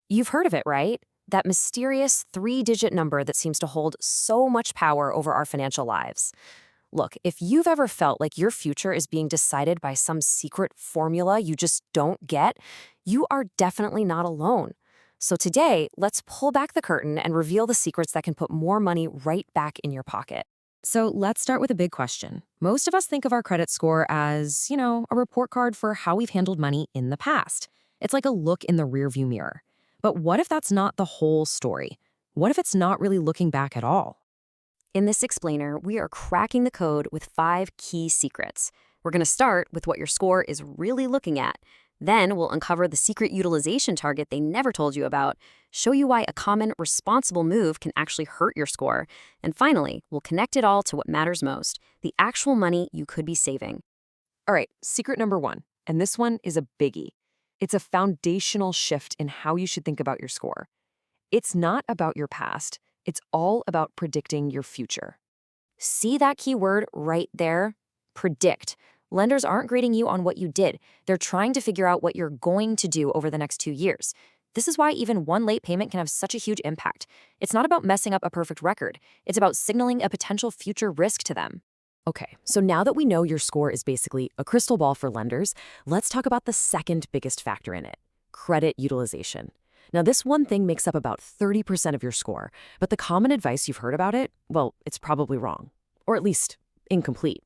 You've heard of it, right? That mysterious three-digit number that seems to hold so much power over our financial lives. Look, if you've ever felt like your future is being decided by some secret formula you just don't get, you are definitely not alone. So today, let's pull back the curtain and reveal the secrets that can put more money right back in your pocket. So let's start with a big question. Most of us think of our credit score as, a report card for how we've handled money in the past. It's like a look in the rearview mirror. But what if that's not the whole story? What if it's not really looking back at all? In this explainer, we are cracking the code with 5 key secrets. We're going to start with what your score is really looking at. Then we'll uncover the secret utilization target they never told you about, show you why a common, responsible move can actually hurt your score, and finally, we'll connect it all to what matters most, the actual money you could be saving. All right, secret number 1, and this one is a biggie. It's a foundational shift in how you should think about your score. It's not about your past. It's all about predicting your future. See that keyword right there? Predict. Lenders aren't grading you on what you did. They're trying to figure out what you're going to do over the next 2 years. This is why even one late payment can have such a huge impact. It's not about messing up a perfect record. It's about signaling a potential future risk to them. Okay, so now that we know your score is basically a crystal ball for lenders, let's talk about the second biggest factor in it, credit utilization. Now, this one thing makes up about 30% of your score, but the common advice you've heard about it, well, it's probably wrong, or at least incomplete.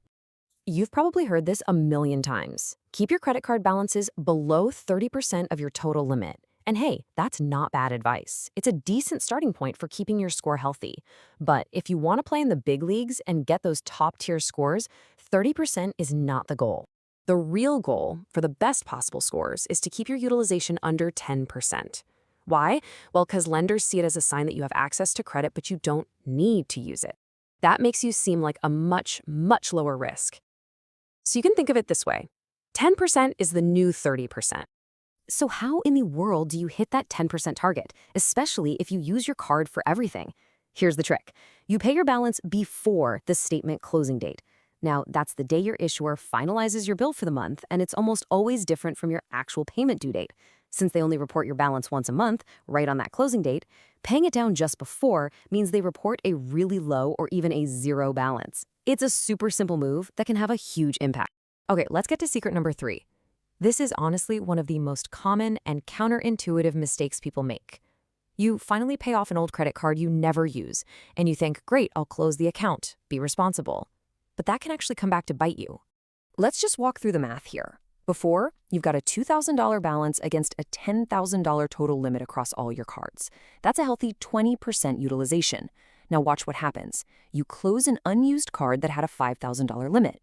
You've probably heard this a million times. Keep your credit card balances below 30% of your total limit. And hey, that's not bad advice. It's a decent starting point for keeping your score healthy. But if you want to play in the big leagues and get those top-tier scores, 30% is not the goal. The real goal for the best possible scores is to keep your utilization under 10%. Why? Well, because lenders see it as a sign that you have access to credit, but you don't need to use it. That makes you seem like a much, much lower risk. So you can think of it this way. 10% is the new 30%. So how in the world do you hit that 10% target, especially if you use your card for everything? Here's the trick. You pay your balance before the statement closing date. Now, that's the day your issuer finalizes your bill for the month, and it's almost always different from your actual payment due date. Since they only report your balance once a month, right on that closing date, paying it down just before means they report a really low or even a zero balance. It's a super simple move that can have a huge impact. Okay, let's get to secret number 3. This is honestly one of the most common and counterintuitive mistakes people make. You finally pay off an old credit card you never use, and you think, great, I'll close the account, be responsible. But that can actually come back to bite you. Let's just walk through the math here. Before, you've got a $2,000 balance against a $10,000 total limit across all your cards. That's a healthy 20% utilization. Now watch what happens. You close an unused card that had a $5,000 limit.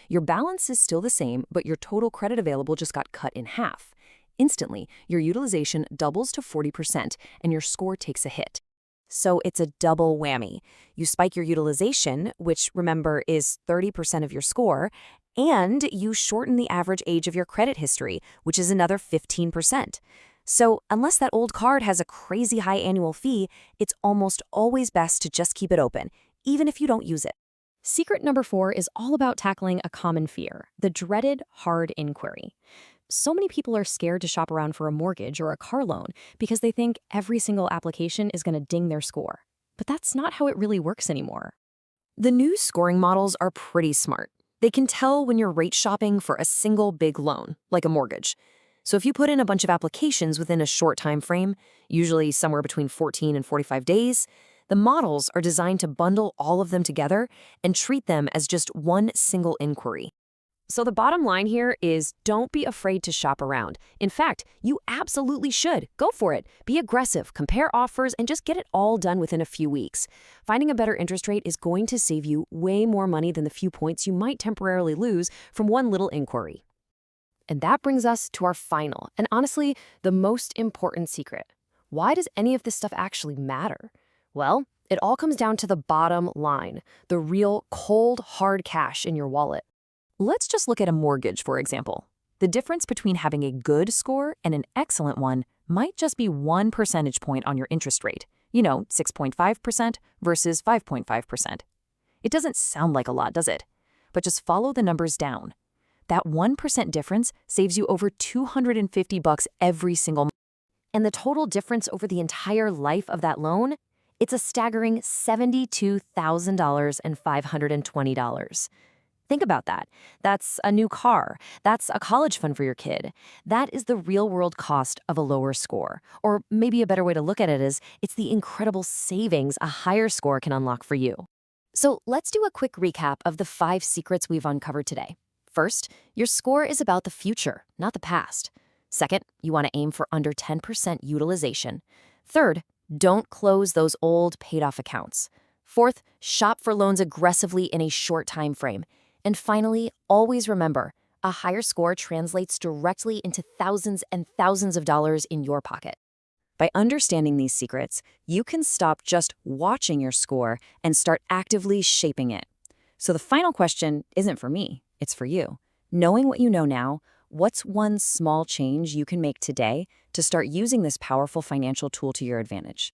Your balance is still the same, but your total credit available just got cut in half. Instantly, your utilization doubles to 40% and your score takes a hit. So it's a double whammy. You spike your utilization, which remember is 30% of your score, and you shorten the average age of your credit history, which is another 15%. So unless that old card has a crazy high annual fee, it's almost always best to just keep it open, even if you don't use it. Secret number 4 is all about tackling a common fear, the dreaded hard inquiry. So many people are scared to shop around for a mortgage or a car loan because they think every single application is going to ding their score. But that's not how it really works anymore. The new scoring models are pretty smart. They can tell when you're rate shopping for a single big loan, like a mortgage. So if you put in a bunch of applications within a short time frame, usually somewhere between 14 and 45 days, the models are designed to bundle all of them together and treat them as just one single inquiry. So the bottom line here is don't be afraid to shop around. In fact, you absolutely should. Go for it. Be aggressive, compare offers, and just get it all done within a few weeks. Finding a better interest rate is going to save you way more money than the few points you might temporarily lose from one little inquiry. And that brings us to our final, and honestly, the most important secret. Why does any of this stuff actually matter? Well, it all comes down to the bottom line, the real cold, hard cash in your wallet. Let's just look at a mortgage, for example. The difference between having a good score and an excellent one might just be 1 percentage point on your interest rate. 6.5% versus 5.5%. It doesn't sound like a lot, does it? But just follow the numbers down. That 1% difference saves you over $250 every single month. And the total difference over the entire life of that loan? It's a staggering $72,520. Think about that. That's a new car. That's a college fund for your kid. That is the real-world cost of a lower score. Or maybe a better way to look at it is it's the incredible savings a higher score can unlock for you. So let's do a quick recap of the 5 secrets we've uncovered today. First, your score is about the future, not the past. Second, you want to aim for under 10% utilization. Third, don't close those old paid-off accounts. Fourth, shop for loans aggressively in a short time frame. And finally, always remember, a higher score translates directly into thousands and thousands of dollars in your pocket. By understanding these secrets, you can stop just watching your score and start actively shaping it. So the final question isn't for me, it's for you. Knowing what you know now, what's one small change you can make today to start using this powerful financial tool to your advantage?